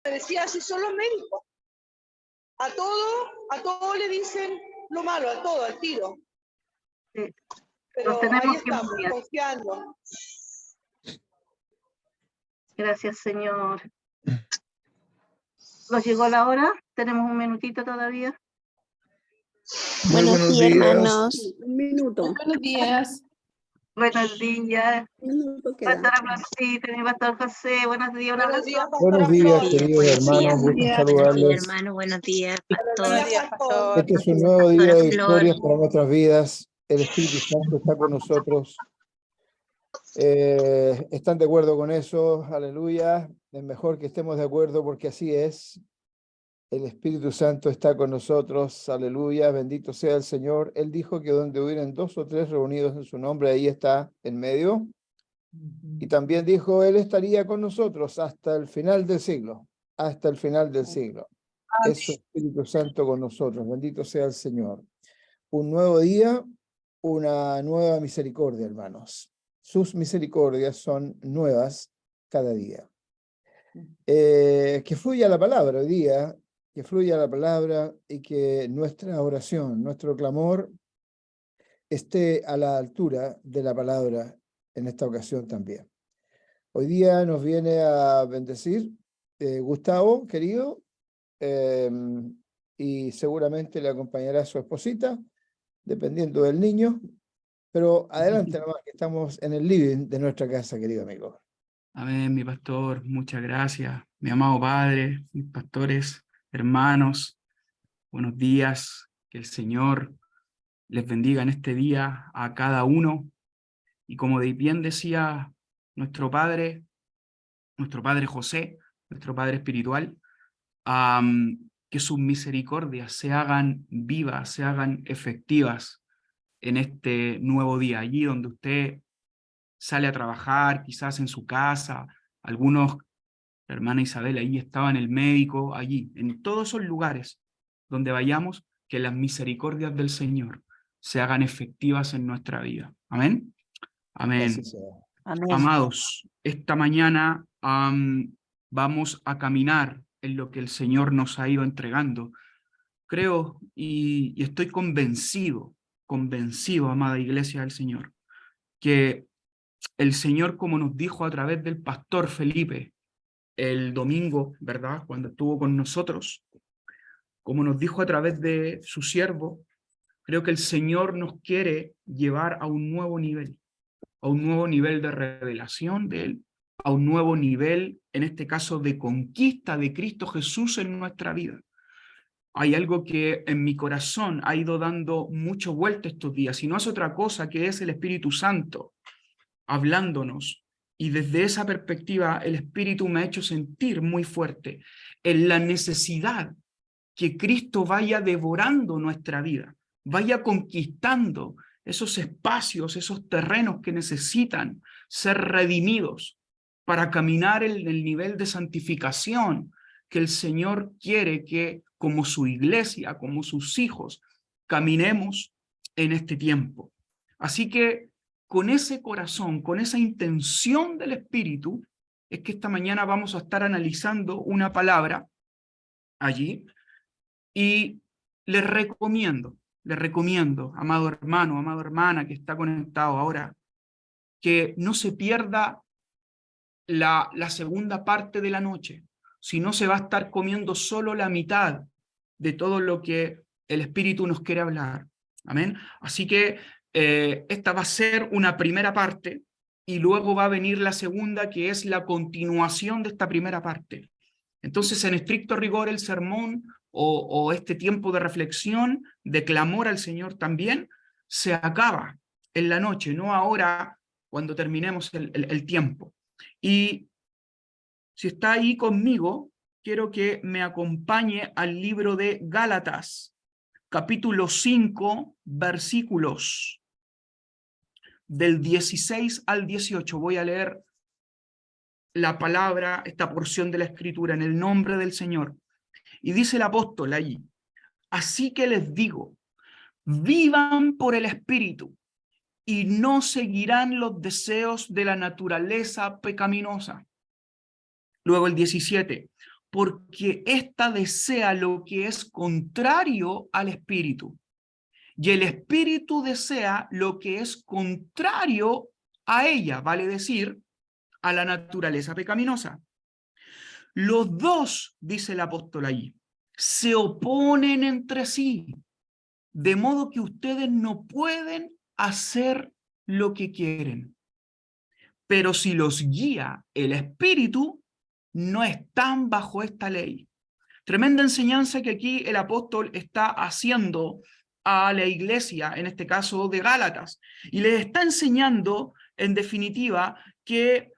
decía, si son los médicos. A todo le dicen lo malo, a todo, al tiro. Sí. Pero Nos tenemos ahí que estamos, mover. confiando. Gracias, Señor. ¿Nos llegó la hora? ¿Tenemos un minutito todavía? Muy buenos días, hermanos. Un minuto. Buenos días. Buenos días. Un minuto queda. Pastora Florcita, mi pastor José, buenos días, un Buenos abrazo. días, Buenos Pastora días, Flor. queridos Buenos hermanos, días. gusto Buenos días, Buenos días, saludarles. hermano. Buenos días, Buenos pastor. días, días, Pastor. pastor. Este es un nuevo día de Pastora victorias Flor. para nuestras vidas. El Espíritu Santo está con nosotros. ¿Están de acuerdo con eso? Aleluya. Es mejor que estemos de acuerdo porque así es. El Espíritu Santo está con nosotros. Aleluya. Bendito sea el Señor. Él dijo que donde hubieran 2 o 3 reunidos en su nombre, ahí está en medio. Y también dijo, Él estaría con nosotros hasta el final del siglo. Hasta el final del siglo. Es su Espíritu Santo con nosotros. Bendito sea el Señor. Un nuevo día, una nueva misericordia, hermanos. Sus misericordias son nuevas cada día. Que fluya la palabra hoy día, que fluya la palabra y que nuestra oración, nuestro clamor esté a la altura de la palabra en esta ocasión también. Hoy día nos viene a bendecir Gustavo, querido, y seguramente le acompañará su esposita, dependiendo del niño, pero adelante nomás, que estamos en el living de nuestra casa, querido amigo. Amén, mi pastor, muchas gracias. Mi amado Padre, mis pastores, hermanos, buenos días. Que el Señor les bendiga en este día a cada uno. Y como bien decía nuestro Padre José, nuestro Padre espiritual, que sus misericordias se hagan vivas, se hagan efectivas en este nuevo día, allí donde usted sale a trabajar, quizás en su casa, algunos, la hermana Isabel, ahí estaba en el médico, allí, en todos esos lugares donde vayamos, que las misericordias del Señor se hagan efectivas en nuestra vida. Amén. Amén. Amén. Amados, esta mañana vamos a caminar en lo que el Señor nos ha ido entregando. Creo y estoy convencido, amada iglesia del Señor, que el Señor, como nos dijo a través del pastor Felipe el domingo, ¿verdad?, cuando estuvo con nosotros, como nos dijo a través de su siervo, creo que el Señor nos quiere llevar a un nuevo nivel de revelación de Él, a un nuevo nivel, en este caso, de conquista de Cristo Jesús en nuestra vida. Hay algo que en mi corazón ha ido dando mucho vuelta estos días, y no es otra cosa que es el Espíritu Santo hablándonos, y desde esa perspectiva el Espíritu me ha hecho sentir muy fuerte en la necesidad que Cristo vaya devorando nuestra vida, vaya conquistando esos espacios, esos terrenos que necesitan ser redimidos para caminar en el nivel de santificación que el Señor quiere que, como su iglesia, como sus hijos, caminemos en este tiempo. Así que con ese corazón, con esa intención del Espíritu, es que esta mañana vamos a estar analizando una palabra allí, y les recomiendo, amado hermano, amada hermana que está conectado ahora, que no se pierda la segunda parte de la noche, si no se va a estar comiendo solo la mitad de todo lo que el Espíritu nos quiere hablar. Amén. Así que esta va a ser una primera parte, y luego va a venir la segunda, que es la continuación de esta primera parte. Entonces, en estricto rigor, el sermón o este tiempo de reflexión, de clamor al Señor también, se acaba en la noche, no ahora cuando terminemos el tiempo. Y si está ahí conmigo, quiero que me acompañe al libro de Gálatas, capítulo 5, versículos del 16 al 18. Voy a leer la palabra, esta porción de la Escritura, en el nombre del Señor. Y dice el apóstol allí: así que les digo, vivan por el Espíritu, y no seguirán los deseos de la naturaleza pecaminosa. Luego el 17, porque ésta desea lo que es contrario al espíritu, y el espíritu desea lo que es contrario a ella, vale decir, a la naturaleza pecaminosa. Los dos, dice el apóstol allí, se oponen entre sí, de modo que ustedes no pueden hacer lo que quieren. Pero si los guía el espíritu, no están bajo esta ley. Tremenda enseñanza que aquí el apóstol está haciendo a la iglesia, en este caso de Gálatas, y les está enseñando, en definitiva, que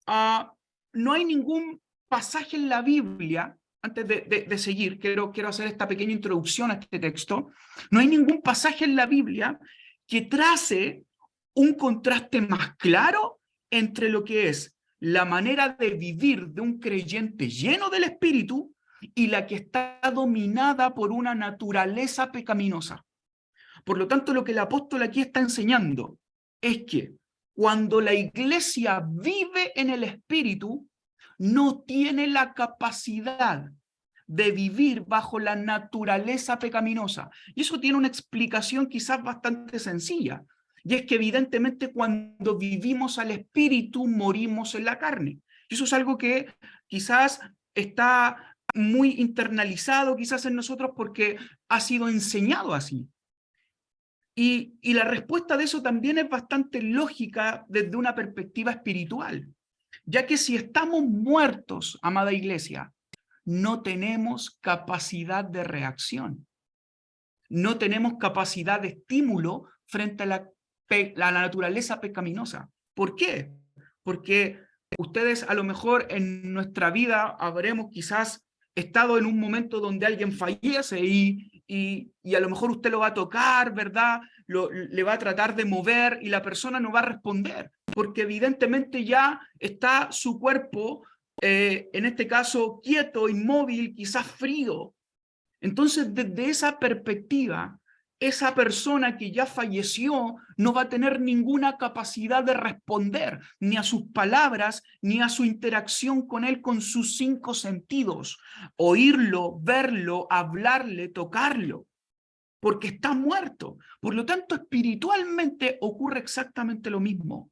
no hay ningún pasaje en la Biblia. Antes de seguir, quiero hacer esta pequeña introducción a este texto. No hay ningún pasaje en la Biblia que trace un contraste más claro entre lo que es la manera de vivir de un creyente lleno del Espíritu y la que está dominada por una naturaleza pecaminosa. Por lo tanto, lo que el apóstol aquí está enseñando es que cuando la iglesia vive en el Espíritu, no tiene la capacidad de vivir bajo la naturaleza pecaminosa. Y eso tiene una explicación quizás bastante sencilla. Y es que evidentemente cuando vivimos al Espíritu, morimos en la carne. Y eso es algo que quizás está muy internalizado quizás en nosotros porque ha sido enseñado así. Y la respuesta de eso también es bastante lógica desde una perspectiva espiritual, ya que si estamos muertos, amada iglesia, no tenemos capacidad de reacción, no tenemos capacidad de estímulo frente a la naturaleza pecaminosa. ¿Por qué? Porque ustedes a lo mejor en nuestra vida habremos quizás estado en un momento donde alguien fallece y a lo mejor usted lo va a tocar, ¿verdad? Le va a tratar de mover y la persona no va a responder, porque evidentemente ya está su cuerpo, en este caso, quieto, inmóvil, quizás frío. Entonces, desde esa perspectiva, esa persona que ya falleció no va a tener ninguna capacidad de responder ni a sus palabras, ni a su interacción con él con sus 5 sentidos. Oírlo, verlo, hablarle, tocarlo, porque está muerto. Por lo tanto, espiritualmente ocurre exactamente lo mismo.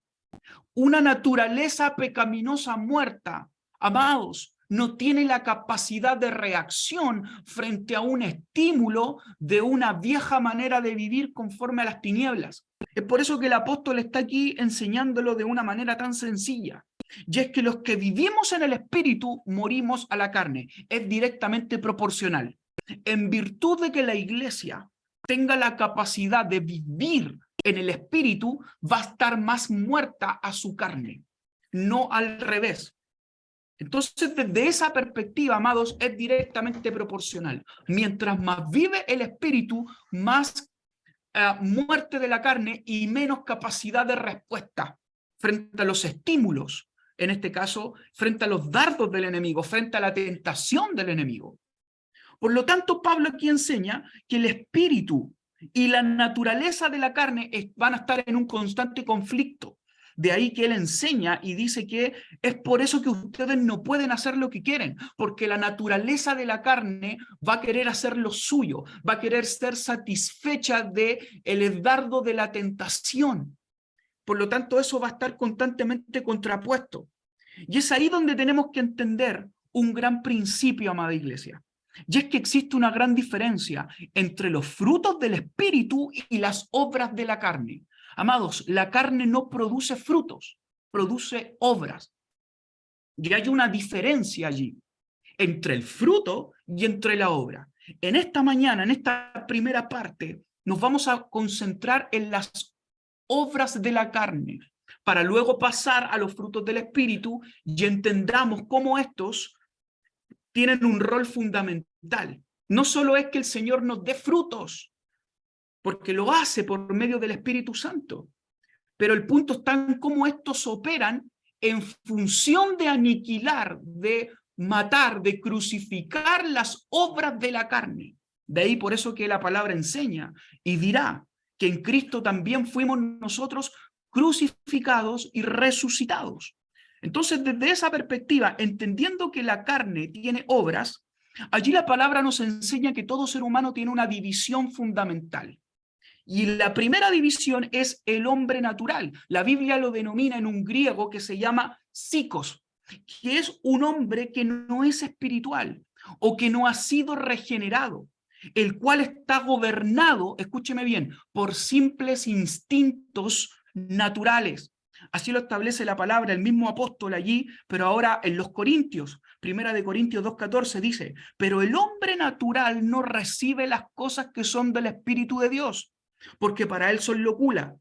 Una naturaleza pecaminosa muerta, amados, no tiene la capacidad de reacción frente a un estímulo de una vieja manera de vivir conforme a las tinieblas. Es por eso que el apóstol está aquí enseñándolo de una manera tan sencilla. Y es que los que vivimos en el espíritu morimos a la carne. Es directamente proporcional. En virtud de que la iglesia tenga la capacidad de vivir en el espíritu, va a estar más muerta a su carne, no al revés. Entonces, desde esa perspectiva, amados, es directamente proporcional. Mientras más vive el espíritu, más muerte de la carne y menos capacidad de respuesta frente a los estímulos, en este caso, frente a los dardos del enemigo, frente a la tentación del enemigo. Por lo tanto, Pablo aquí enseña que el espíritu y la naturaleza de la carne van a estar en un constante conflicto. De ahí que él enseña y dice que es por eso que ustedes no pueden hacer lo que quieren, porque la naturaleza de la carne va a querer hacer lo suyo, va a querer ser satisfecha del dardo de la tentación. Por lo tanto, eso va a estar constantemente contrapuesto. Y es ahí donde tenemos que entender un gran principio, amada iglesia. Y es que existe una gran diferencia entre los frutos del espíritu y las obras de la carne. Amados, la carne no produce frutos, produce obras. Y hay una diferencia allí entre el fruto y entre la obra. En esta mañana, en esta primera parte, nos vamos a concentrar en las obras de la carne, para luego pasar a los frutos del espíritu y entendamos cómo estos tienen un rol fundamental. No solo es que el Señor nos dé frutos, porque lo hace por medio del Espíritu Santo, pero el punto está en cómo estos operan en función de aniquilar, de matar, de crucificar las obras de la carne. De ahí por eso que la palabra enseña y dirá que en Cristo también fuimos nosotros crucificados y resucitados. Entonces, desde esa perspectiva, entendiendo que la carne tiene obras, allí la palabra nos enseña que todo ser humano tiene una división fundamental. Y la primera división es el hombre natural. La Biblia lo denomina en un griego que se llama psicos, que es un hombre que no es espiritual o que no ha sido regenerado, el cual está gobernado, escúcheme bien, por simples instintos naturales. Así lo establece la palabra, el mismo apóstol allí, pero ahora en los Corintios. Primera de Corintios 2:14 dice, pero el hombre natural no recibe las cosas que son del Espíritu de Dios, porque para él son locura.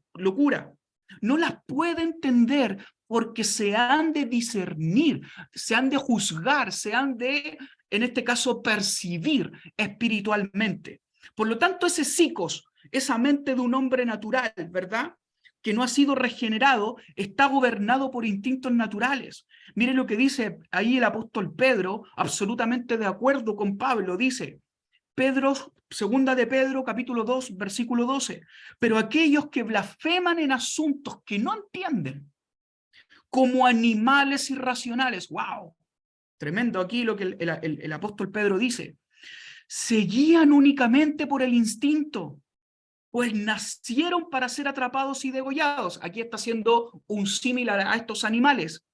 No las puede entender porque se han de discernir, se han de juzgar, se han de, en este caso, percibir espiritualmente. Por lo tanto, ese psicos, esa mente de un hombre natural, ¿verdad?, que no ha sido regenerado, está gobernado por instintos naturales. Mire lo que dice ahí el apóstol Pedro, absolutamente de acuerdo con Pablo, dice, segunda de Pedro, capítulo 2, versículo 12, pero aquellos que blasfeman en asuntos que no entienden, como animales irracionales, wow, tremendo aquí lo que el apóstol Pedro dice, se guían únicamente por el instinto, pues nacieron para ser atrapados y degollados. Aquí está haciendo un símil a estos animales.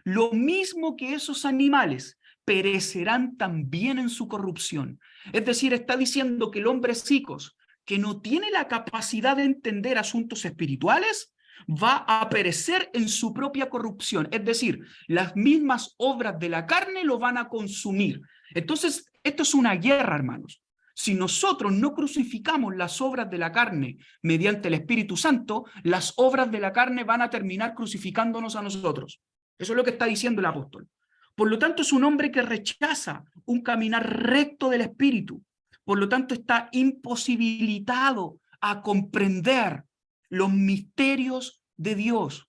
Lo mismo que esos animales perecerán también en su corrupción. Es decir, está diciendo que el hombre psicos, que no tiene la capacidad de entender asuntos espirituales, va a perecer en su propia corrupción. Es decir, las mismas obras de la carne lo van a consumir. Entonces, esto es una guerra, hermanos. Si nosotros no crucificamos las obras de la carne mediante el Espíritu Santo, las obras de la carne van a terminar crucificándonos a nosotros. Eso es lo que está diciendo el apóstol. Por lo tanto, es un hombre que rechaza un caminar recto del Espíritu. Por lo tanto, está imposibilitado a comprender los misterios de Dios.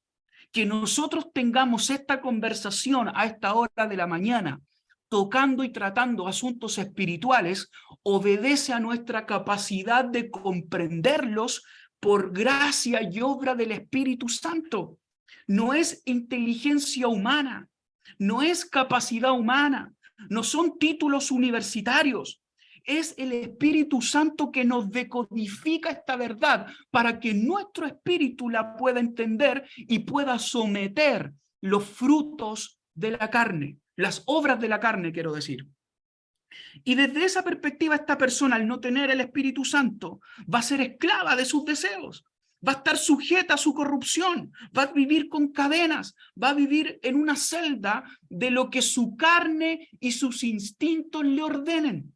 Que nosotros tengamos esta conversación a esta hora de la mañana, tocando y tratando asuntos espirituales, obedece a nuestra capacidad de comprenderlos por gracia y obra del Espíritu Santo. No es inteligencia humana, no es capacidad humana, no son títulos universitarios. Es el Espíritu Santo que nos decodifica esta verdad para que nuestro espíritu la pueda entender y pueda someter los frutos de la carne, las obras de la carne, quiero decir. Y desde esa perspectiva, esta persona, al no tener el Espíritu Santo, va a ser esclava de sus deseos, va a estar sujeta a su corrupción, va a vivir con cadenas, va a vivir en una celda de lo que su carne y sus instintos le ordenen.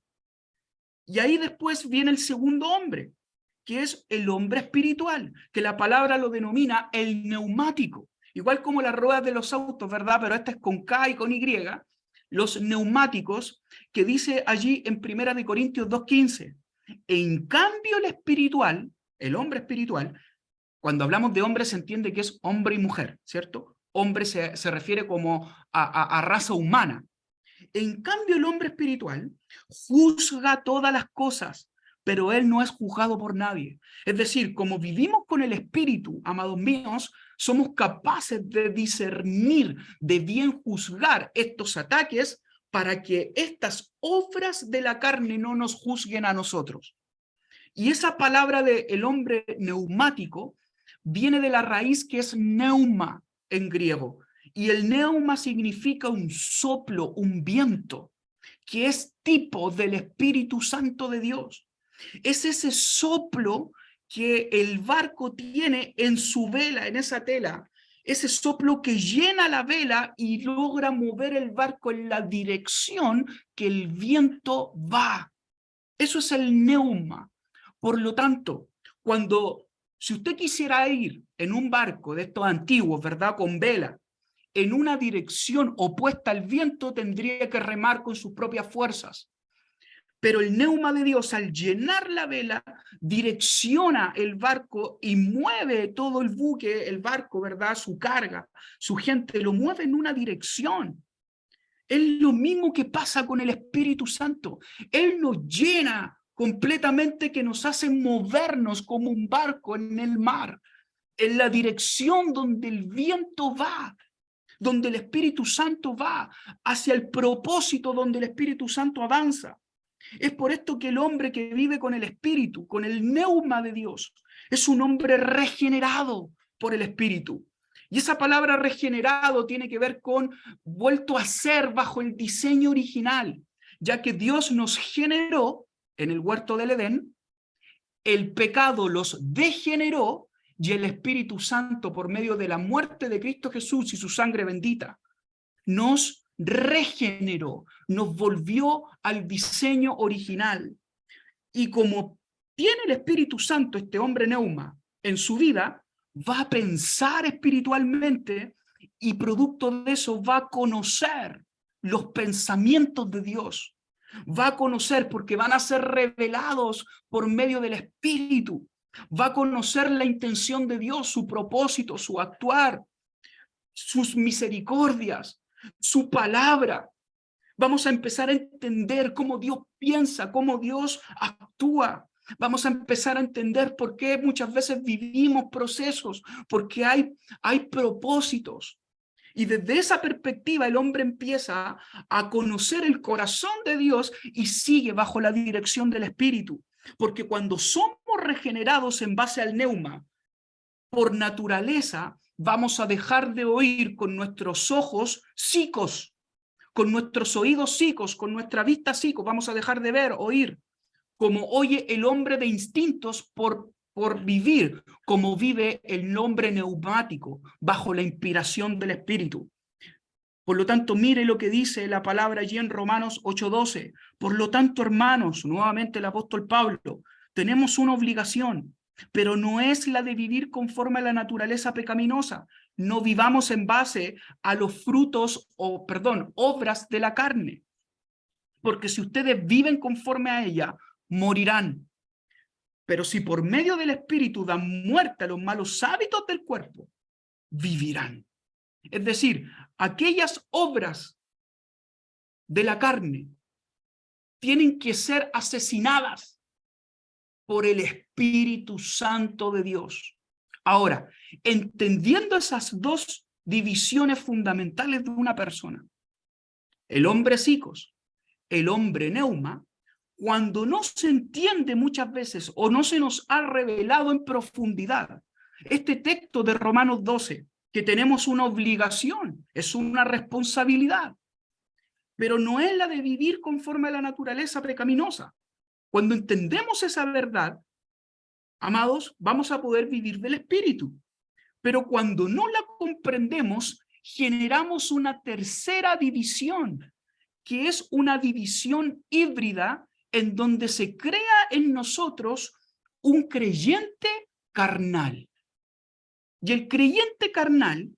Y ahí después viene el segundo hombre, que es el hombre espiritual, que la palabra lo denomina el neumático. Igual como las ruedas de los autos, ¿verdad? Pero esta es con K y con Y. Los neumáticos, que dice allí en 1 de Corintios 2:15. En cambio el espiritual, el hombre espiritual, cuando hablamos de hombre se entiende que es hombre y mujer, ¿cierto? Hombre se refiere como a raza humana. En cambio el hombre espiritual juzga todas las cosas, pero él no es juzgado por nadie. Es decir, como vivimos con el Espíritu, amados míos, somos capaces de discernir, de bien juzgar estos ataques para que estas obras de la carne no nos juzguen a nosotros. Y esa palabra de el hombre neumático viene de la raíz que es neuma en griego. Y el neuma significa un soplo, un viento, que es tipo del Espíritu Santo de Dios. Es ese soplo que el barco tiene en su vela, en esa tela, ese soplo que llena la vela y logra mover el barco en la dirección que el viento va. Eso es el neuma. Por lo tanto, si usted quisiera ir en un barco de estos antiguos, ¿verdad?, con vela, en una dirección opuesta al viento, tendría que remar con sus propias fuerzas. Pero el neuma de Dios, al llenar la vela, direcciona el barco y mueve todo el buque, el barco, ¿verdad?, su carga, su gente, lo mueve en una dirección. Es lo mismo que pasa con el Espíritu Santo. Él nos llena completamente, que nos hace movernos como un barco en el mar, en la dirección donde el viento va. donde el Espíritu Santo va, hacia el propósito donde el Espíritu Santo avanza. Es por esto que el hombre que vive con el Espíritu, con el neuma de Dios, es un hombre regenerado por el Espíritu. Y esa palabra regenerado tiene que ver con vuelto a ser bajo el diseño original, ya que Dios nos generó en el huerto del Edén, el pecado los degeneró y el Espíritu Santo, por medio de la muerte de Cristo Jesús y su sangre bendita, nos regeneró, nos volvió al diseño original. Y como tiene el Espíritu Santo, este hombre neuma, en su vida, va a pensar espiritualmente y producto de eso va a conocer los pensamientos de Dios. Va a conocer porque van a ser revelados por medio del Espíritu. Va a conocer la intención de Dios, su propósito, su actuar, sus misericordias, su palabra. Vamos a empezar a entender cómo Dios piensa, cómo Dios actúa. Vamos a empezar a entender por qué muchas veces vivimos procesos, porque hay propósitos. Y desde esa perspectiva el hombre empieza a conocer el corazón de Dios y sigue bajo la dirección del Espíritu. Porque cuando somos regenerados en base al neuma, por naturaleza vamos a dejar de oír con nuestros ojos psicos, con nuestros oídos psicos, con nuestra vista psicos, vamos a dejar de ver, oír, como oye el hombre de instintos por vivir, como vive el hombre neumático, bajo la inspiración del Espíritu. Por lo tanto, mire lo que dice la palabra allí en Romanos 8:12. Por lo tanto, hermanos, nuevamente el apóstol Pablo, tenemos una obligación, pero no es la de vivir conforme a la naturaleza pecaminosa. No vivamos en base a los frutos, obras de la carne. Porque si ustedes viven conforme a ella, morirán. Pero si por medio del Espíritu dan muerte a los malos hábitos del cuerpo, vivirán. Es decir, aquellas obras de la carne tienen que ser asesinadas por el Espíritu Santo de Dios. Ahora, entendiendo esas dos divisiones fundamentales de una persona, el hombre psicos, el hombre neuma, cuando no se entiende muchas veces o no se nos ha revelado en profundidad este texto de Romanos 12, que tenemos una obligación, es una responsabilidad, pero no es la de vivir conforme a la naturaleza pecaminosa. Cuando entendemos esa verdad, amados, vamos a poder vivir del Espíritu. Pero cuando no la comprendemos, generamos una tercera división, que es una división híbrida en donde se crea en nosotros un creyente carnal. Y el creyente carnal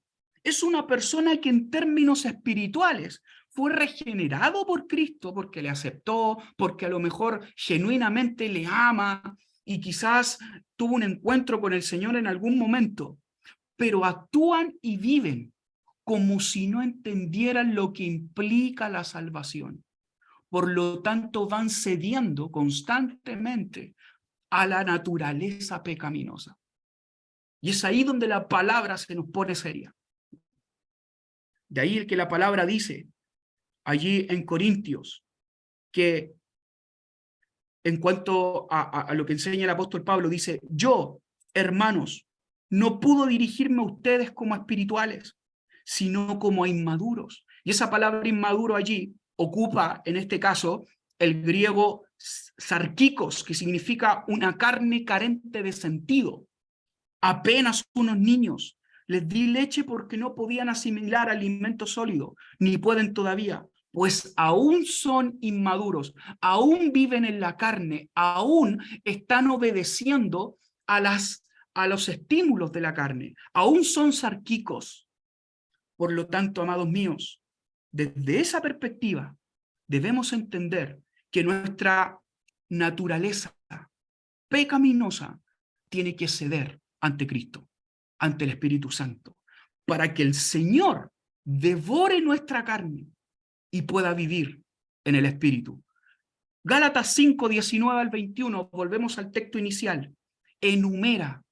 es una persona que en términos espirituales fue regenerado por Cristo porque le aceptó, porque a lo mejor genuinamente le ama y quizás tuvo un encuentro con el Señor en algún momento, pero actúan y viven como si no entendieran lo que implica la salvación. Por lo tanto, van cediendo constantemente a la naturaleza pecaminosa. Y es ahí donde la palabra se nos pone seria. De ahí el que la palabra dice, allí en Corintios, que en cuanto a lo que enseña el apóstol Pablo, dice, yo, hermanos, no puedo dirigirme a ustedes como a espirituales, sino como a inmaduros. Y esa palabra inmaduro allí ocupa, en este caso, el griego sarkikos, que significa una carne carente de sentido. Apenas unos niños. Les di leche porque no podían asimilar alimento sólido, ni pueden todavía, pues aún son inmaduros, aún viven en la carne, aún están obedeciendo a los estímulos de la carne, aún son sarkikos. Por lo tanto, amados míos, desde esa perspectiva debemos entender que nuestra naturaleza pecaminosa tiene que ceder ante Cristo, ante el Espíritu Santo, para que el Señor devore nuestra carne y pueda vivir en el Espíritu. Gálatas 5, 19 al 21, volvemos al texto inicial, enumera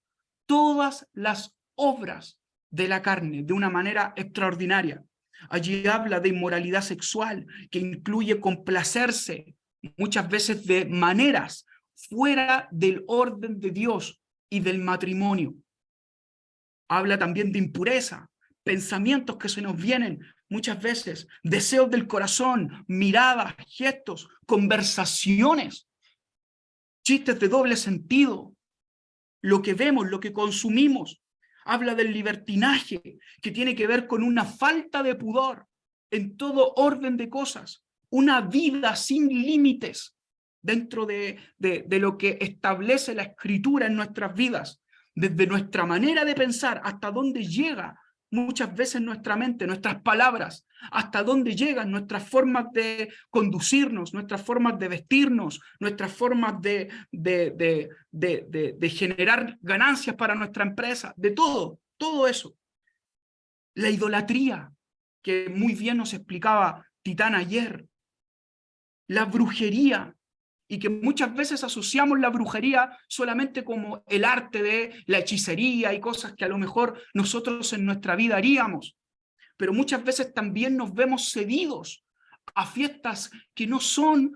todas las obras de la carne de una manera extraordinaria. Allí habla de inmoralidad sexual, que incluye complacerse muchas veces de maneras fuera del orden de Dios y del matrimonio. Habla también de impureza, pensamientos que se nos vienen muchas veces, deseos del corazón, miradas, gestos, conversaciones, chistes de doble sentido, lo que vemos, lo que consumimos. Habla del libertinaje, que tiene que ver con una falta de pudor en todo orden de cosas, una vida sin límites dentro de lo que establece la Escritura en nuestras vidas, desde nuestra manera de pensar hasta dónde llega muchas veces nuestra mente, nuestras palabras, hasta dónde llegan nuestras formas de conducirnos, nuestras formas de vestirnos, nuestras formas de generar ganancias para nuestra empresa, de todo eso. La idolatría, que muy bien nos explicaba Titán ayer, la brujería, y que muchas veces asociamos la brujería solamente como el arte de la hechicería y cosas que a lo mejor nosotros en nuestra vida haríamos, pero muchas veces también nos vemos cedidos a fiestas que no son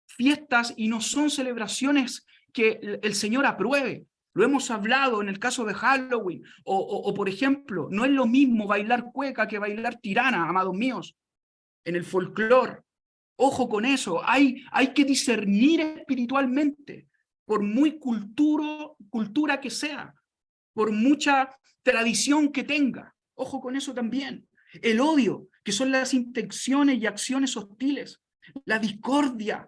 fiestas y no son celebraciones que el Señor apruebe. Lo hemos hablado en el caso de Halloween, o por ejemplo, no es lo mismo bailar cueca que bailar tirana, amados míos, en el folclore. Ojo con eso, hay que discernir espiritualmente, por muy cultura que sea, por mucha tradición que tenga. Ojo con eso también. El odio, que son las intenciones y acciones hostiles, la discordia,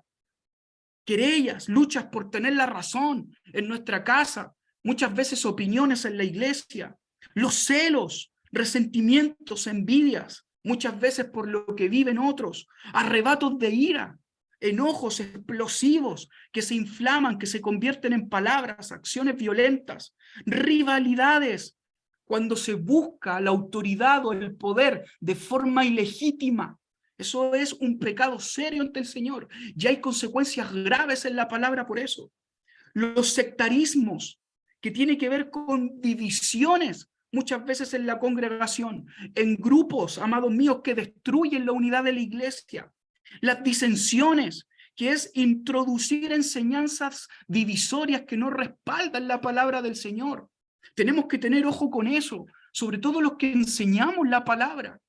querellas, luchas por tener la razón en nuestra casa, muchas veces opiniones en la iglesia, los celos, resentimientos, envidias, muchas veces por lo que viven otros, arrebatos de ira, enojos explosivos que se inflaman, que se convierten en palabras, acciones violentas, rivalidades, cuando se busca la autoridad o el poder de forma ilegítima. Eso es un pecado serio ante el Señor y hay consecuencias graves en la palabra por eso. Los sectarismos, que tiene que ver con divisiones muchas veces en la congregación, en grupos, amados míos, que destruyen la unidad de la iglesia. Las disensiones, que es introducir enseñanzas divisorias que no respaldan la palabra del Señor. Tenemos que tener ojo con eso, sobre todo los que enseñamos la palabra.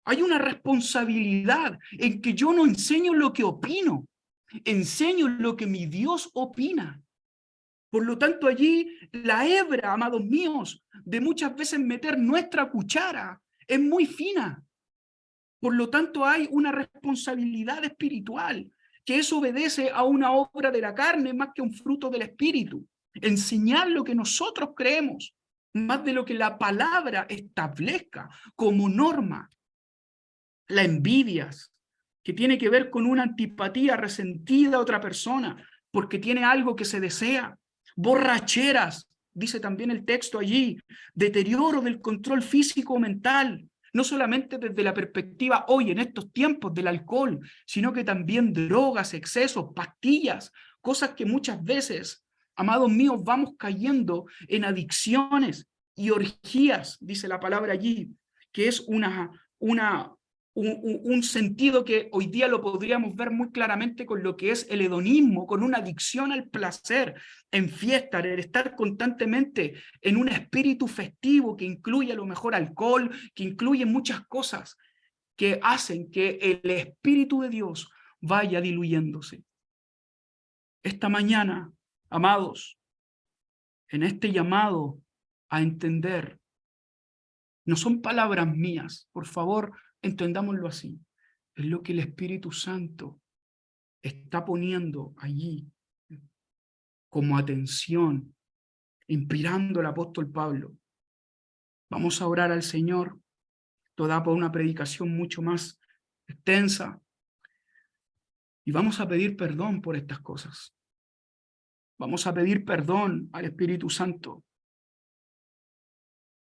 Hay una responsabilidad en que yo no enseño lo que opino, enseño lo que mi Dios opina. Por lo tanto, allí la hebra, amados míos, de muchas veces meter nuestra cuchara es muy fina. Por lo tanto, hay una responsabilidad espiritual, que eso obedece a una obra de la carne más que un fruto del espíritu. Enseñar lo que nosotros creemos, más de lo que la palabra establezca como norma. La envidias, que tiene que ver con una antipatía resentida a otra persona, porque tiene algo que se desea. Borracheras, dice también el texto allí, deterioro del control físico o mental, no solamente desde la perspectiva hoy en estos tiempos del alcohol, sino que también drogas, excesos, pastillas, cosas que muchas veces, amados míos, vamos cayendo en adicciones y orgías, dice la palabra allí, que es un sentido que hoy día lo podríamos ver muy claramente con lo que es el hedonismo, con una adicción al placer en fiestas, el estar constantemente en un espíritu festivo que incluye a lo mejor alcohol, que incluye muchas cosas que hacen que el Espíritu de Dios vaya diluyéndose. Esta mañana, amados, en este llamado a entender, no son palabras mías, por favor, entendámoslo así. Es lo que el Espíritu Santo está poniendo allí como atención, inspirando al apóstol Pablo. Vamos a orar al Señor. Esto da por una predicación mucho más extensa. Y vamos a pedir perdón por estas cosas. Vamos a pedir perdón al Espíritu Santo.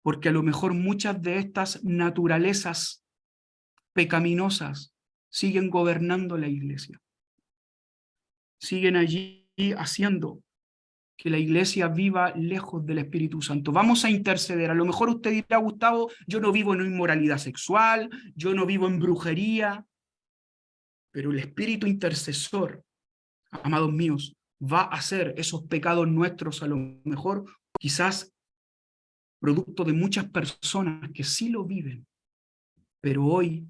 Porque a lo mejor muchas de estas naturalezas pecaminosas siguen gobernando la iglesia. Siguen allí haciendo que la iglesia viva lejos del Espíritu Santo. Vamos a interceder. A lo mejor usted dirá, Gustavo, yo no vivo en inmoralidad sexual, yo no vivo en brujería, pero el Espíritu intercesor, amados míos, va a hacer esos pecados nuestros a lo mejor, quizás producto de muchas personas que sí lo viven, pero hoy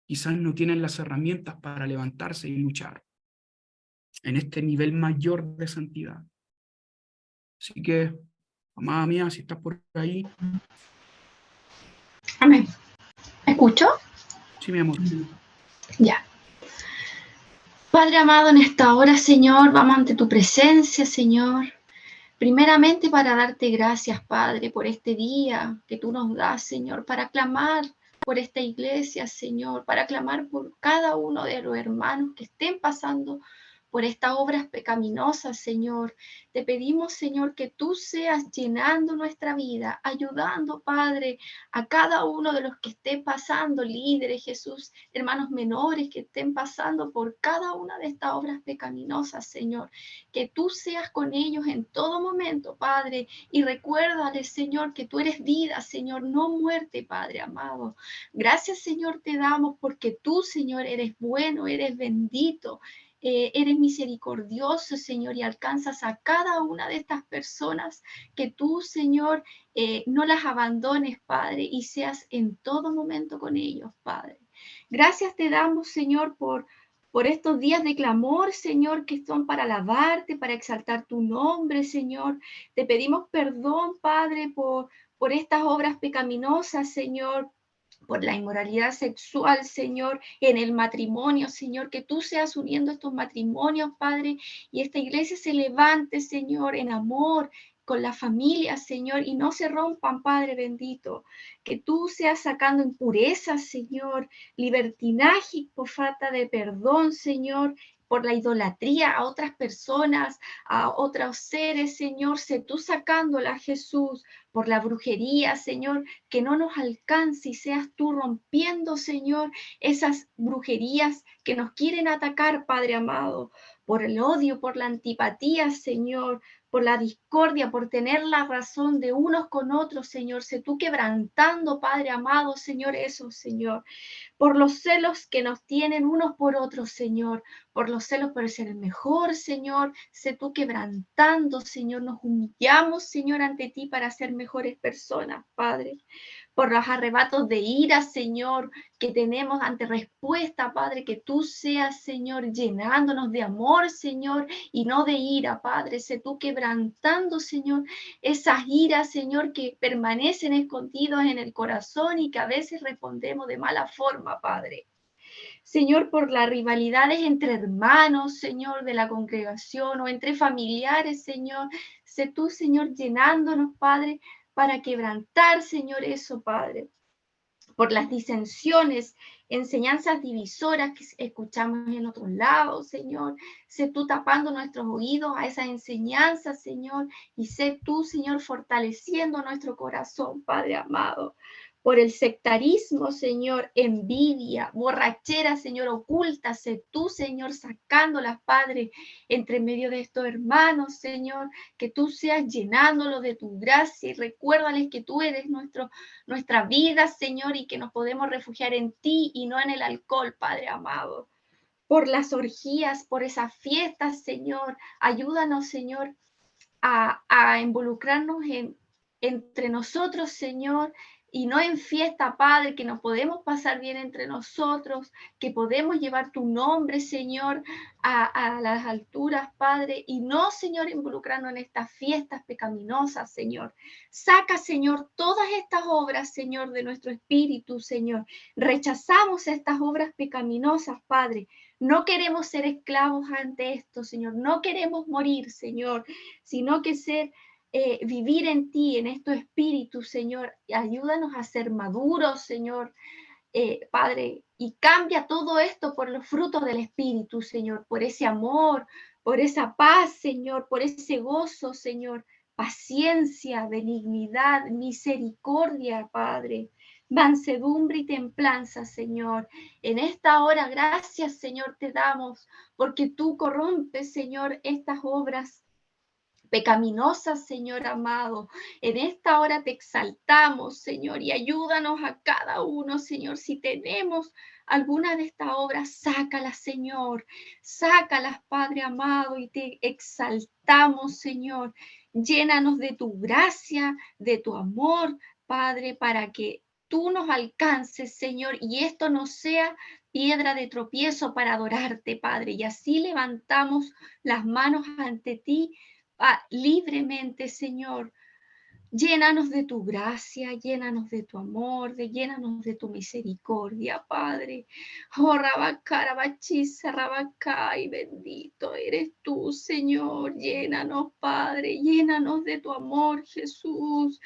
quizás no tienen las herramientas para levantarse y luchar en este nivel mayor de santidad. Así que, amada mía, si estás por ahí. Amén. ¿Me escucho? Sí, mi amor. Ya. Padre amado, en esta hora, Señor, vamos ante tu presencia, Señor. Primeramente para darte gracias, Padre, por este día que tú nos das, Señor, para clamar por esta iglesia, Señor, para clamar por cada uno de los hermanos que estén pasando por estas obras pecaminosas, Señor. Te pedimos, Señor, que tú seas llenando nuestra vida, ayudando, Padre, a cada uno de los que estén pasando, líderes, Jesús, hermanos menores que estén pasando por cada una de estas obras pecaminosas, Señor. Que tú seas con ellos en todo momento, Padre, y recuérdales, Señor, que tú eres vida, Señor, no muerte, Padre amado. Gracias, Señor, te damos porque tú, Señor, eres bueno, eres bendito. Eres misericordioso, Señor, y alcanzas a cada una de estas personas, que tú, Señor, no las abandones, Padre, y seas en todo momento con ellos, Padre. Gracias te damos, Señor, por estos días de clamor, Señor, que son para alabarte, para exaltar tu nombre, Señor. Te pedimos perdón, Padre, por estas obras pecaminosas, Señor, por la inmoralidad sexual, Señor, en el matrimonio, Señor, que tú seas uniendo estos matrimonios, Padre, y esta iglesia se levante, Señor, en amor con la familia, Señor, y no se rompan, Padre bendito, que tú seas sacando impurezas, Señor, libertinaje por falta de perdón, Señor, por la idolatría a otras personas, a otros seres, Señor, sé tú sacándola, Jesús, por la brujería, Señor, que no nos alcance y seas tú rompiendo, Señor, esas brujerías que nos quieren atacar, Padre amado, por el odio, por la antipatía, Señor, por la discordia, por tener la razón de unos con otros, Señor, sé tú quebrantando, Padre amado, Señor, eso, Señor, por los celos que nos tienen unos por otros, Señor, por los celos por ser el mejor, Señor, sé tú quebrantando, Señor, nos humillamos, Señor, ante ti para ser mejores personas, Padre, por los arrebatos de ira, Señor, que tenemos ante respuesta, Padre, que tú seas, Señor, llenándonos de amor, Señor, y no de ira, Padre, sé tú quebrantando, Señor, esas iras, Señor, que permanecen escondidos en el corazón y que a veces respondemos de mala forma, Padre. Señor, por las rivalidades entre hermanos, Señor, de la congregación o entre familiares, Señor, sé tú, Señor, llenándonos, Padre, para quebrantar, Señor, eso, Padre. Por las disensiones, enseñanzas divisoras que escuchamos en otros lados, Señor. Sé tú tapando nuestros oídos a esas enseñanzas, Señor, y sé tú, Señor, fortaleciendo nuestro corazón, Padre amado. Por el sectarismo, Señor, envidia, borrachera, Señor, oculta, sé tú, Señor, sacándolas, Padre, entre medio de estos hermanos, Señor, que tú seas llenándolo de tu gracia y recuérdales que tú eres nuestra vida, Señor, y que nos podemos refugiar en ti y no en el alcohol, Padre amado. Por las orgías, por esas fiestas, Señor, ayúdanos, Señor, a involucrarnos entre nosotros, Señor, y no en fiesta, Padre, que nos podemos pasar bien entre nosotros, que podemos llevar tu nombre, Señor, a las alturas, Padre, y no, Señor, involucrarnos en estas fiestas pecaminosas, Señor. Saca, Señor, todas estas obras, Señor, de nuestro espíritu, Señor. Rechazamos estas obras pecaminosas, Padre. No queremos ser esclavos ante esto, Señor. No queremos morir, Señor, sino que vivir en ti, en estos espíritus, Señor. Ayúdanos a ser maduros, Señor, Padre, y cambia todo esto por los frutos del Espíritu, Señor, por ese amor, por esa paz, Señor, por ese gozo, Señor, paciencia, benignidad, misericordia, Padre, mansedumbre y templanza, Señor. En esta hora, gracias, Señor, te damos, porque tú corrompes, Señor, estas obras pecaminosas, Señor amado. En esta hora te exaltamos, Señor, y ayúdanos a cada uno, Señor. Si tenemos alguna de estas obras, sácalas, Señor. Sácalas, Padre amado, y te exaltamos, Señor. Llénanos de tu gracia, de tu amor, Padre, para que tú nos alcances, Señor, y esto no sea piedra de tropiezo para adorarte, Padre. Y así levantamos las manos ante ti libremente, Señor. Llénanos de tu gracia, llénanos de tu amor, llénanos de tu misericordia, Padre. Oh, Rabacara, Bachisa, Rabacay, bendito eres tú, Señor. Llénanos, Padre, llénanos de tu amor, Jesús.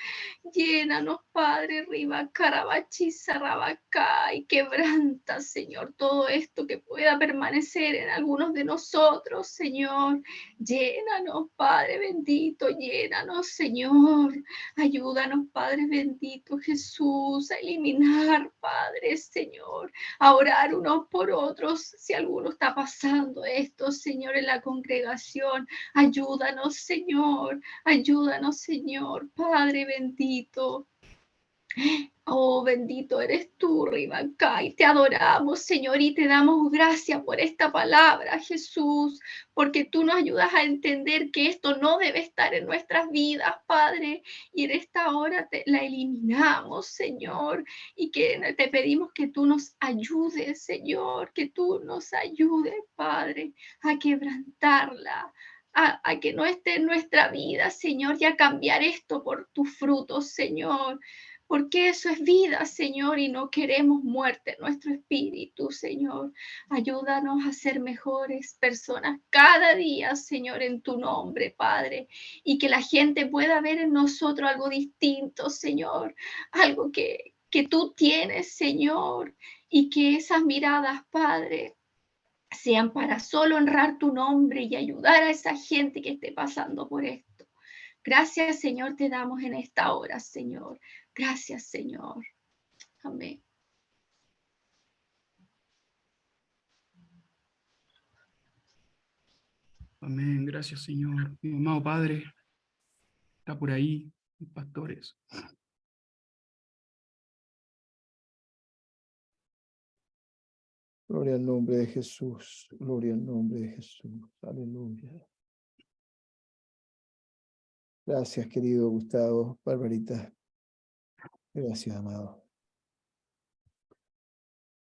Llénanos, Padre, Ribacara, Bachisa, Rabacay. Quebranta, Señor, todo esto que pueda permanecer en algunos de nosotros, Señor. Llénanos, Padre bendito, llénanos, Señor. Ayúdanos, Padre bendito Jesús, a eliminar, Padre, Señor, a orar unos por otros. Si alguno está pasando esto, Señor, en la congregación, ayúdanos, Señor, Padre bendito. Oh, bendito eres tú, Ribancay. Te adoramos, Señor, y te damos gracias por esta palabra, Jesús, porque tú nos ayudas a entender que esto no debe estar en nuestras vidas, Padre, y en esta hora la eliminamos, Señor, y que te pedimos que tú nos ayudes, Señor, que tú nos ayudes, Padre, a quebrantarla. A que no esté en nuestra vida, Señor, y a cambiar esto por tus frutos, Señor. Porque eso es vida, Señor, y no queremos muerte en nuestro espíritu, Señor. Ayúdanos a ser mejores personas cada día, Señor, en tu nombre, Padre. Y que la gente pueda ver en nosotros algo distinto, Señor. Algo que tú tienes, Señor. Y que esas miradas, Padre, sean para solo honrar tu nombre y ayudar a esa gente que esté pasando por esto. Gracias, Señor, te damos en esta hora, Señor. Gracias, Señor. Amén. Amén. Gracias, Señor. Mi amado Padre está por ahí, pastores. Gloria al nombre de Jesús. Gloria al nombre de Jesús. Aleluya. Gracias, querido Gustavo, Barbarita. Gracias, amado.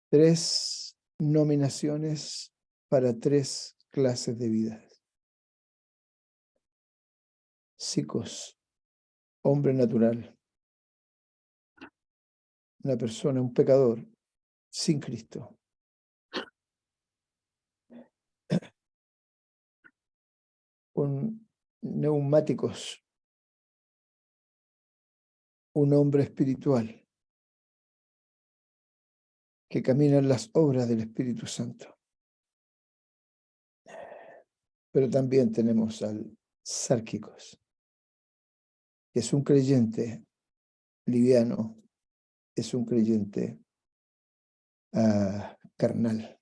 3 nominaciones para 3 clases de vida. Psicos, hombre natural. Una persona, un pecador, sin Cristo. Un neumáticos, un hombre espiritual que camina en las obras del Espíritu Santo. Pero también tenemos al sárquicos, que es un creyente liviano, es un creyente carnal.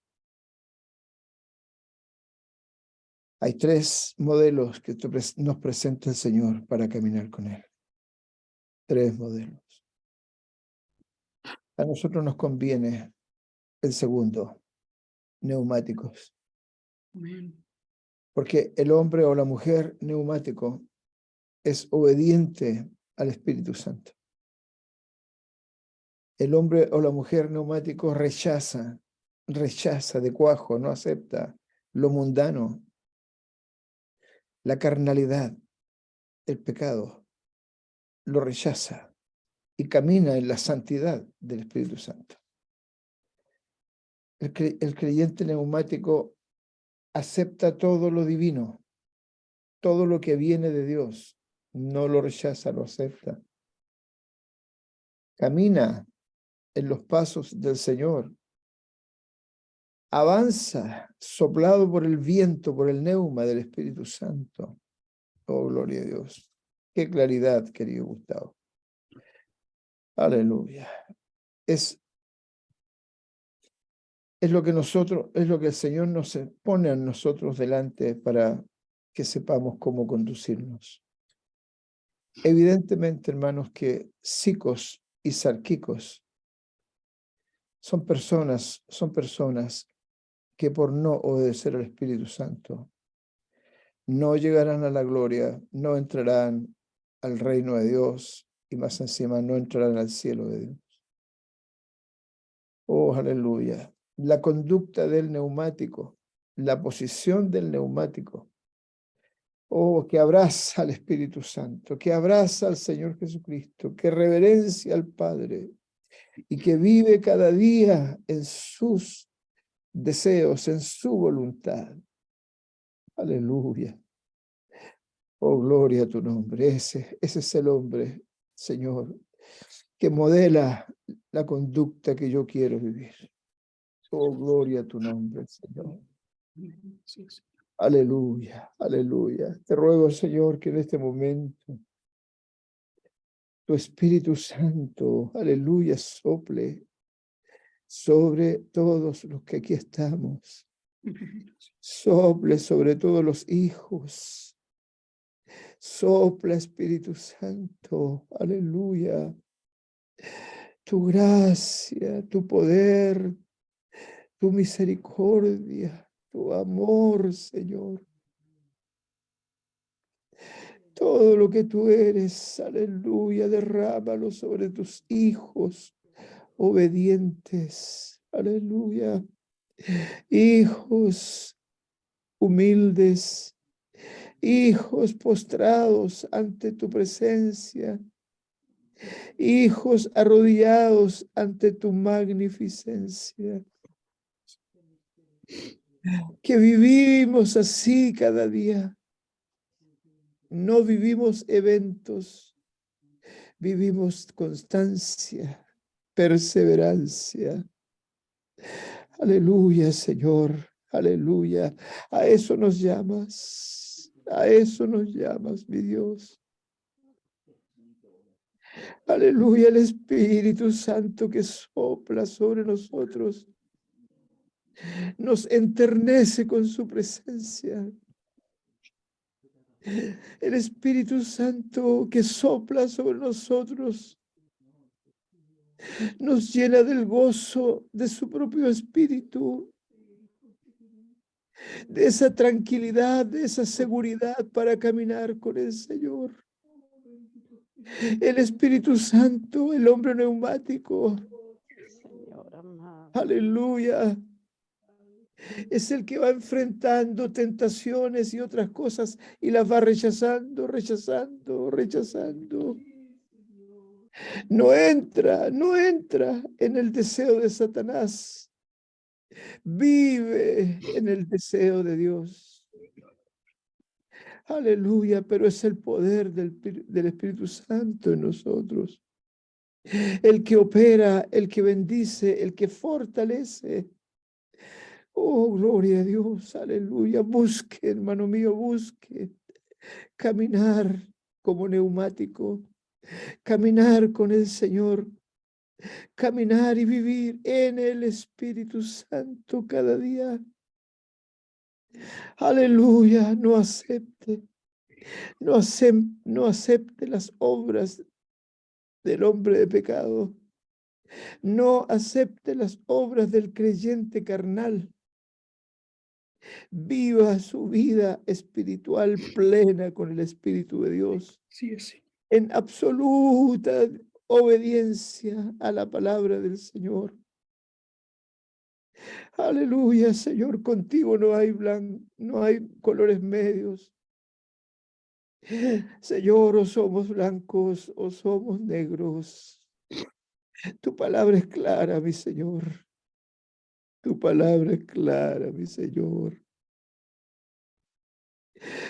Hay 3 modelos que nos presenta el Señor para caminar con Él. 3 modelos. A nosotros nos conviene el segundo, neumáticos. Amén. Porque el hombre o la mujer neumático es obediente al Espíritu Santo. El hombre o la mujer neumático rechaza de cuajo, no acepta lo mundano, la carnalidad, el pecado, lo rechaza y camina en la santidad del Espíritu Santo. El creyente neumático acepta todo lo divino, todo lo que viene de Dios, no lo rechaza, lo acepta. Camina en los pasos del Señor. Avanza, soplado por el viento, por el neuma del Espíritu Santo. Oh, gloria a Dios. Qué claridad, querido Gustavo. Aleluya. Es lo que el Señor nos pone a nosotros delante para que sepamos cómo conducirnos. Evidentemente, hermanos, que psicos y sarquicos son personas que por no obedecer al Espíritu Santo no llegarán a la gloria, no entrarán al reino de Dios y más encima no entrarán al cielo de Dios. Oh, aleluya. La conducta del neumático, la posición del neumático, oh, que abraza al Espíritu Santo, que abraza al Señor Jesucristo, que reverencia al Padre y que vive cada día en sus deseos, en su voluntad. Aleluya. Oh, gloria a tu nombre. Ese es el hombre, Señor, que modela la conducta que yo quiero vivir. Oh, gloria a tu nombre, Señor. Aleluya, aleluya. Te ruego, Señor, que en este momento tu Espíritu Santo, aleluya, sople sobre todos los que aquí estamos. Sople sobre todos los hijos. Sopla, Espíritu Santo, aleluya. Tu gracia, tu poder, tu misericordia, tu amor, Señor. Todo lo que tú eres, aleluya, derrámalo sobre tus hijos obedientes, aleluya. Hijos humildes, hijos postrados ante tu presencia, hijos arrodillados ante tu magnificencia. Que vivimos así cada día. No vivimos eventos, vivimos constancia, perseverancia. Aleluya, Señor, aleluya. A eso nos llamas, mi Dios. Aleluya, el Espíritu Santo que sopla sobre nosotros, nos enternece con su presencia. El Espíritu Santo que sopla sobre nosotros nos llena del gozo de su propio espíritu, de esa tranquilidad, de esa seguridad para caminar con el Señor. El Espíritu Santo, el hombre neumático, aleluya, es el que va enfrentando tentaciones y otras cosas y las va rechazando. No entra en el deseo de Satanás. Vive en el deseo de Dios. Aleluya, pero es el poder del Espíritu Santo en nosotros. El que opera, el que bendice, el que fortalece. Oh, gloria a Dios, aleluya. Busque, hermano mío, busque caminar como neumático, caminar con el Señor, caminar y vivir en el Espíritu Santo cada día. Aleluya, no acepte las obras del hombre de pecado. No acepte las obras del creyente carnal. Viva su vida espiritual plena con el Espíritu de Dios. Sí. En absoluta obediencia a la palabra del Señor. Aleluya, Señor, contigo no hay colores medios. Señor, o somos blancos o somos negros. Tu palabra es clara, mi Señor. Tu palabra es clara, mi Señor.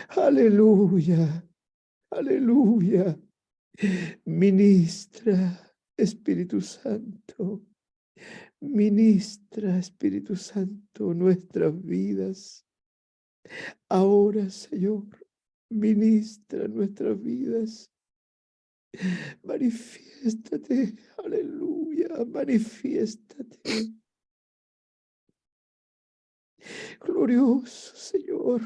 Aleluya, aleluya. Ministra, Espíritu Santo. Ministra, Espíritu Santo, nuestras vidas. Ahora, Señor, ministra nuestras vidas. Manifiéstate, aleluya, manifiéstate. Glorioso, Señor.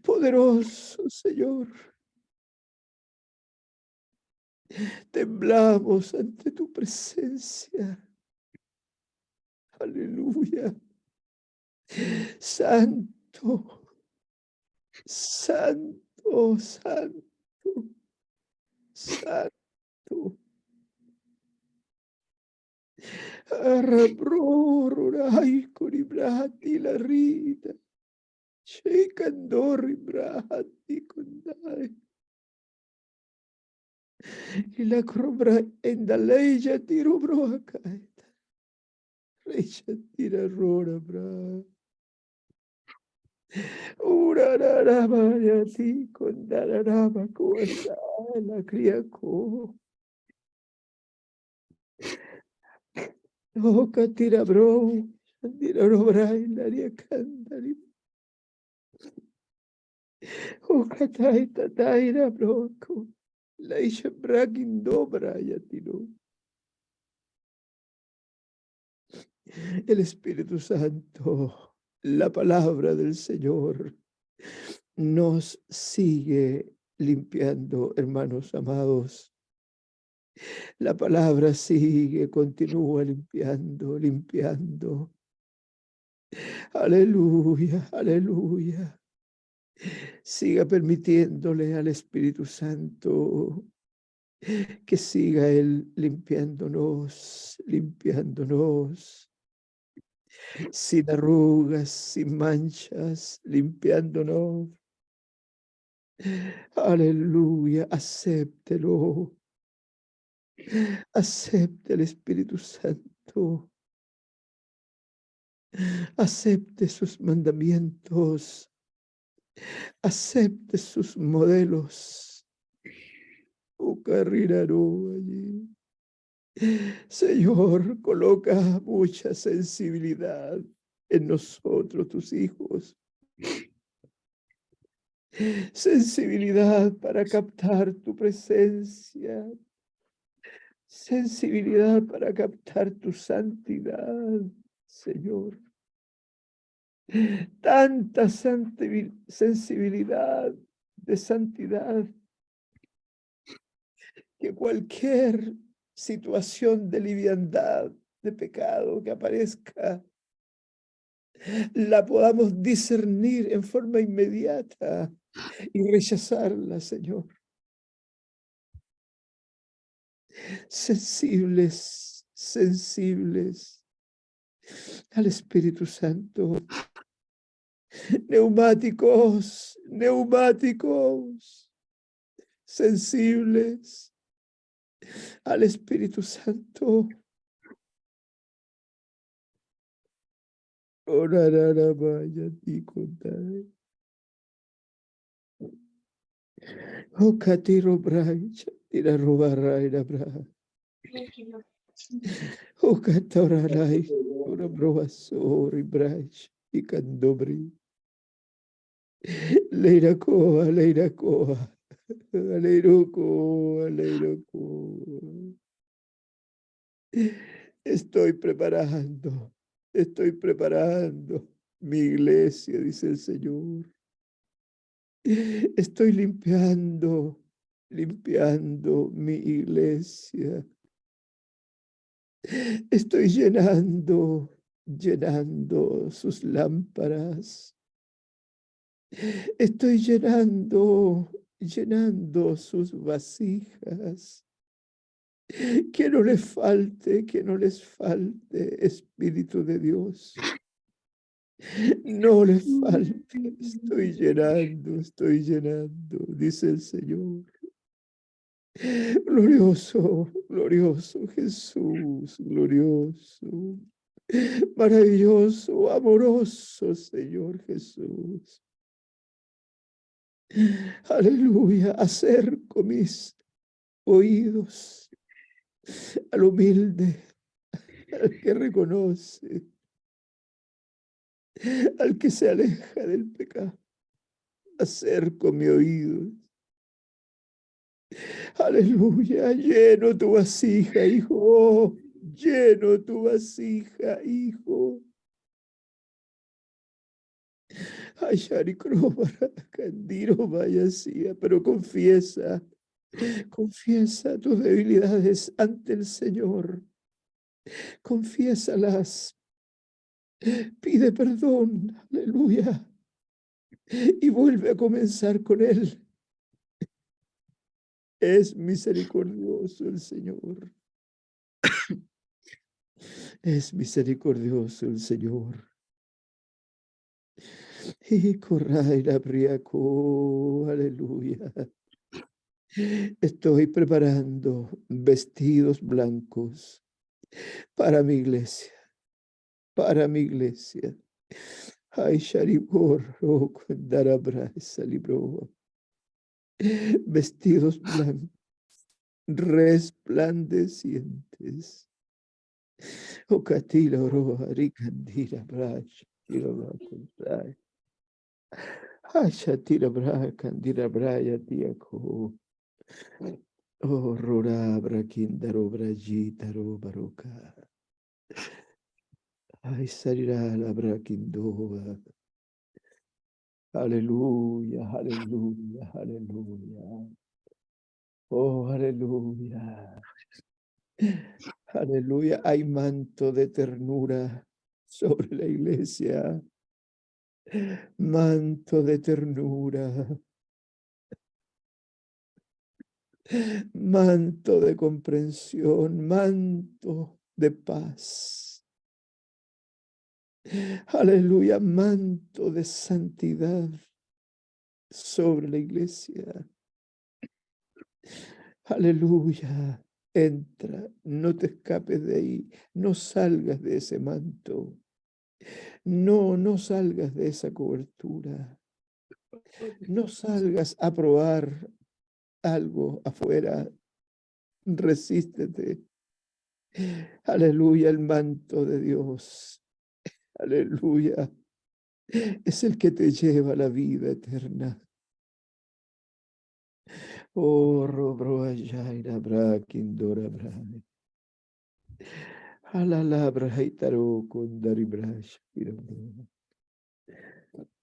Poderoso Señor, temblamos ante tu presencia. Aleluya. Santo, santo, santo, santo. Arrabrororai coribrati la rita. Shekandori brati kundai. La crobra endaleja tiro broacaita. Recha tira rora bra. Urararaba yati kondararaba kuasa la criaco. Oca tira bro. Tira robra ilaria candari. Oca taita taira broco. La isha brakin dobra yatino. El Espíritu Santo, la palabra del Señor, nos sigue limpiando, hermanos amados. La palabra sigue, continúa limpiando, limpiando. Aleluya, aleluya. Siga permitiéndole al Espíritu Santo que siga Él limpiándonos, limpiándonos. Sin arrugas, sin manchas, limpiándonos. Aleluya, acéptelo. Acepte el Espíritu Santo. Acepte sus mandamientos. Acepte sus modelos. Allí. Señor, coloca mucha sensibilidad en nosotros, tus hijos. Sensibilidad para captar tu presencia. Sensibilidad para captar tu santidad, Señor. Tanta sensibilidad de santidad que cualquier situación de liviandad, de pecado que aparezca, la podamos discernir en forma inmediata y rechazarla, Señor. Sensibles, sensibles al Espíritu Santo. Neumáticos, neumáticos, sensibles al Espíritu Santo. Orarara vaya ti contai. O catiro brai, tira robarai la bra. O catorarai, ora provasori brai, i candobri. Leiracoa, leiracoa, leirocoa, leirocoa. Estoy preparando mi iglesia, dice el Señor. Estoy limpiando mi iglesia. Estoy llenando sus lámparas. Estoy llenando sus vasijas. Que no les falte, Espíritu de Dios. No les falte, estoy llenando, dice el Señor. Glorioso, glorioso Jesús, glorioso, maravilloso, amoroso Señor Jesús. Aleluya, acerco mis oídos al humilde, al que reconoce, al que se aleja del pecado. Acerco mi oído. Aleluya, lleno tu vasija, hijo. Lleno tu vasija, hijo. Ay, Shari Krobara, Candiro, vaya sí, pero confiesa tus debilidades ante el Señor. Confiésalas. Pide perdón, aleluya. Y vuelve a comenzar con Él. Es misericordioso el Señor. Es misericordioso el Señor. Y corrai la briaco, aleluya. Estoy preparando vestidos blancos para mi iglesia. Para mi iglesia. Ay, Sharibor, oh, Darabra, Salibro. Vestidos blancos, resplandecientes. O Catila, Oro, Aricandira, Brash, Tira, Brash, Ay, Shatira, Brash, Candira, Braya, Tiaco. Oh, Rora, Brakindaro, Brajitaro, Baroka. Ay, Sarira, la Brakindoa. Aleluya, aleluya, aleluya. Oh, aleluya. Aleluya. Hay manto de ternura sobre la iglesia. Manto de ternura. Manto de comprensión. Manto de paz. Aleluya. Manto de santidad sobre la iglesia. Aleluya. Entra, no te escapes de ahí, no salgas de ese manto, no salgas de esa cobertura, no salgas a probar algo afuera, resístete. Aleluya, el manto de Dios, aleluya, es el que te lleva a la vida eterna. Oh, Robro Ayaira Brakindora Brahme. Alalabra Haitaro Kundaribrash.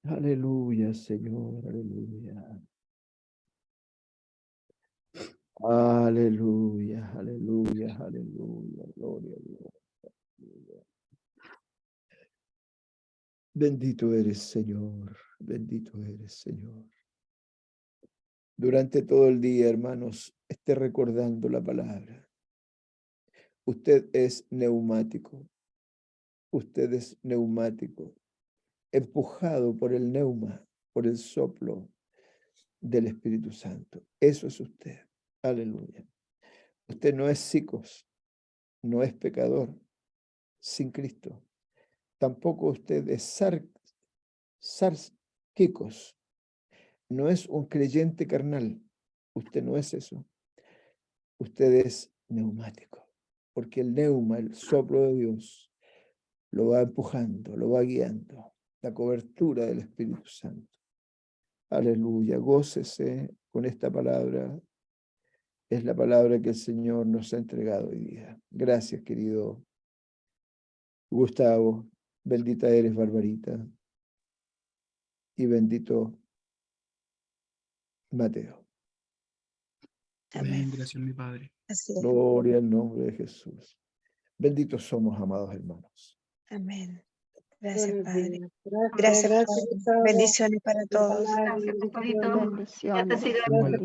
Aleluya, Señor, aleluya. Aleluya, aleluya, aleluya. Gloria a Dios. Bendito eres, Señor. Bendito eres, Señor. Durante todo el día, hermanos, esté recordando la palabra. Usted es neumático. Usted es neumático. Empujado por el neuma, por el soplo del Espíritu Santo. Eso es usted. Aleluya. Usted no es psicos, no es pecador sin Cristo. Tampoco usted es sarquicos, no es un creyente carnal. Usted no es eso. Usted es neumático, porque el neuma, el soplo de Dios, lo va empujando, lo va guiando. La cobertura del Espíritu Santo. Aleluya, gócese con esta palabra. Es la palabra que el Señor nos ha entregado hoy día. Gracias, querido Gustavo. Bendita eres, Barbarita. Y bendito Mateo. Amén. Gracias, mi Padre. Así es. Gloria al nombre de Jesús. Benditos somos, amados hermanos. Amén. Gracias, Padre. Gracias, Gracias, Padre. Padre. Bendiciones para todos. Gracias, Pastorito. Bendiciones. Dios te siga Amén.